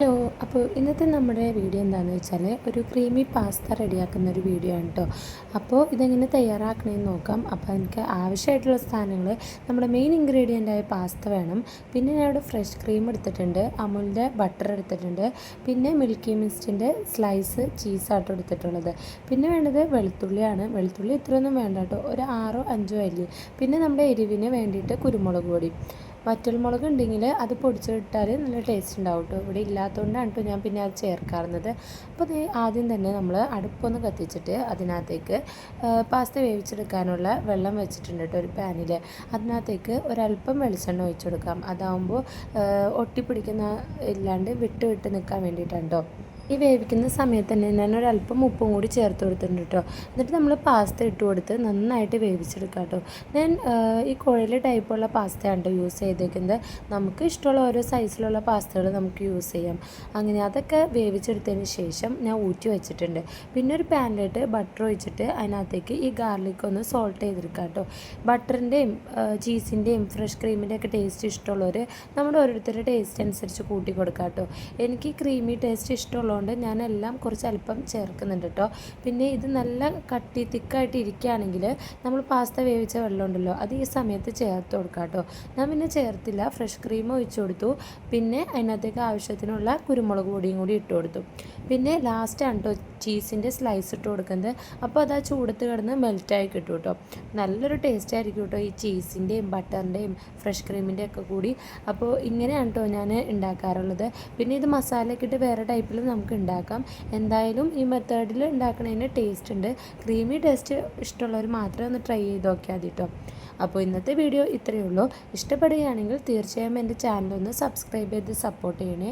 Hello. അപ്പോൾ ഇന്നത്തെ നമ്മുടെ വീഡിയോ എന്താണെന്ന് വെച്ചാൽ ഒരു ക്രീമി പാസ്ത റെഡിയാക്കുന്ന ഒരു വീഡിയോ ആണ് കേട്ടോ. അപ്പോൾ ഇതെങ്ങനെ തയ്യാറാക്കണമെന്ന് നോക്കാം. അപ്പോൾ എനിക്ക് ആവശ്യമായിട്ടുള്ള സാധനങ്ങൾ നമ്മുടെ മെയിൻ ഇൻഗ്രീഡിയൻ്റായ പാസ്ത വേണം. പിന്നെ ഞാൻ ഇവിടെ ഫ്രഷ് ക്രീം എടുത്തിട്ടുണ്ട്, അമുലിൻ്റെ ബട്ടർ എടുത്തിട്ടുണ്ട്, പിന്നെ മിൽക്കി മിസ്റ്റിൻ്റെ സ്ലൈസ് ചീസാട്ടോ എടുത്തിട്ടുള്ളത്. പിന്നെ വേണ്ടത് വെളുത്തുള്ളിയാണ്. വെളുത്തുള്ളി ഇത്രയൊന്നും വേണ്ട കേട്ടോ, ഒരു 6-5 അല്ലി. പിന്നെ നമ്മുടെ എരിവിന് വേണ്ടിയിട്ട് കുരുമുളക് പൊടി, വറ്റൽമുളക് ഉണ്ടെങ്കിൽ അത് പൊടിച്ചിട്ടാൽ നല്ല ടേസ്റ്റ് ഉണ്ടാവും കേട്ടോ. ഇവിടെ ഇല്ലാത്തതുകൊണ്ടാണ് കേട്ടോ ഞാൻ പിന്നെ അത് ചേർക്കാറുള്ളത്. അപ്പോൾ അത് ആദ്യം തന്നെ നമ്മൾ അടുപ്പൊന്ന് കത്തിച്ചിട്ട് അതിനകത്തേക്ക് പാസ്ത വേവിച്ചെടുക്കാനുള്ള വെള്ളം വെച്ചിട്ടുണ്ട് കേട്ടോ ഒരു പാനിൽ. അതിനകത്തേക്ക് ഒരല്പം വെളിച്ചെണ്ണ ഒഴിച്ചു കൊടുക്കാം. അതാവുമ്പോൾ ഒട്ടിപ്പിടിക്കുന്ന ഇല്ലാണ്ട് വിട്ട് വിട്ട് നിൽക്കാൻ വേണ്ടിയിട്ടാണ് കേട്ടോ. ഈ വേവിക്കുന്ന സമയത്ത് തന്നെ ഞാൻ ഒരല്പം ഉപ്പും കൂടി ചേർത്ത് കൊടുത്തിട്ടുണ്ട് കേട്ടോ. എന്നിട്ട് നമ്മൾ പാസ്ത ഇട്ട് കൊടുത്ത് നന്നായിട്ട് വേവിച്ചെടുക്കാം കേട്ടോ. ഞാൻ ഈ കുഴൽ ടൈപ്പുള്ള പാസ്തയാണ് കേട്ടോ യൂസ് ചെയ്തേക്കുന്നത്. നമുക്ക് ഇഷ്ടമുള്ള ഓരോ സൈസിലുള്ള പാസ്തകൾ നമുക്ക് യൂസ് ചെയ്യാം. അങ്ങനെ അതൊക്കെ വേവിച്ചെടുത്തതിന് ശേഷം ഞാൻ ഊറ്റി വെച്ചിട്ടുണ്ട്. പിന്നെ ഒരു പാനിലിട്ട് ബട്ടർ ഒഴിച്ചിട്ട് അതിനകത്തേക്ക് ഈ ഗാർലിക് ഒന്ന് സോൾട്ട് ചെയ്തെടുക്കാം കേട്ടോ. ബട്ടറിൻ്റെയും ചീസിൻ്റെയും ഫ്രഷ് ക്രീമിൻ്റെ ഒക്കെ ടേസ്റ്റ് ഇഷ്ടമുള്ളവർ നമ്മുടെ ഓരോരുത്തരുടെ ടേസ്റ്റ് അനുസരിച്ച് കൂട്ടി കൊടുക്കാം കേട്ടോ. എനിക്ക് ക്രീമി ടേസ്റ്റ് ഇഷ്ടമുള്ളതുകൊണ്ട് ഞാനെല്ലാം കുറച്ച് അല്പം ചേർക്കുന്നുണ്ട് കേട്ടോ. പിന്നെ ഇത് നല്ല കട്ടി തിക്കായിട്ട് ഇരിക്കുകയാണെങ്കിൽ നമ്മൾ പാസ്ത വേവിച്ച വെള്ളം ഉണ്ടല്ലോ അത് ഈ സമയത്ത് ചേർത്ത് കൊടുക്കാം കേട്ടോ. ഞാൻ പിന്നെ ചേർത്തില്ല, ഫ്രഷ് ക്രീം ഒഴിച്ചു കൊടുത്തു. പിന്നെ അതിനകത്തേക്ക് ആവശ്യത്തിനുള്ള കുരുമുളക് പൊടിയും കൂടി ഇട്ട് കൊടുത്തു. പിന്നെ ലാസ്റ്റാണ് കേട്ടോ ചീസിൻ്റെ സ്ലൈസ് ഇട്ട് കൊടുക്കുന്നത്. അപ്പോൾ അത് ആ ചൂടത്ത് കിടന്ന് മെൽറ്റായി കിട്ടും കേട്ടോ. നല്ലൊരു ടേസ്റ്റ് ആയിരിക്കും കേട്ടോ ഈ ചീസിൻ്റെയും ബട്ടറിൻ്റെയും ഫ്രഷ് ക്രീമിൻ്റെ ഒക്കെ കൂടി. അപ്പോൾ ഇങ്ങനെയാണ് കേട്ടോ ഞാൻ ഉണ്ടാക്കാറുള്ളത്. പിന്നെ ഇത് മസാലയൊക്കെ ഇട്ട് വേറെ ടൈപ്പിലും നമുക്ക് ഉണ്ടാക്കാം. എന്തായാലും ഈ മെത്തേഡിൽ ഉണ്ടാക്കുന്നതിന് ടേസ്റ്റ് ഉണ്ട്. ക്രീമി ടേസ്റ്റ് ഇഷ്ടമുള്ളവർ മാത്രമേ ഒന്ന് ട്രൈ ചെയ്ത് നോക്കിയാൽ മതി കേട്ടോ. അപ്പോൾ ഇന്നത്തെ വീഡിയോ ഇത്രയേ ഉള്ളൂ. ഇഷ്ടപ്പെടുകയാണെങ്കിൽ തീർച്ചയായും എൻ്റെ ചാനലൊന്ന് സബ്സ്ക്രൈബ് ചെയ്ത് സപ്പോർട്ട് ചെയ്യണേ.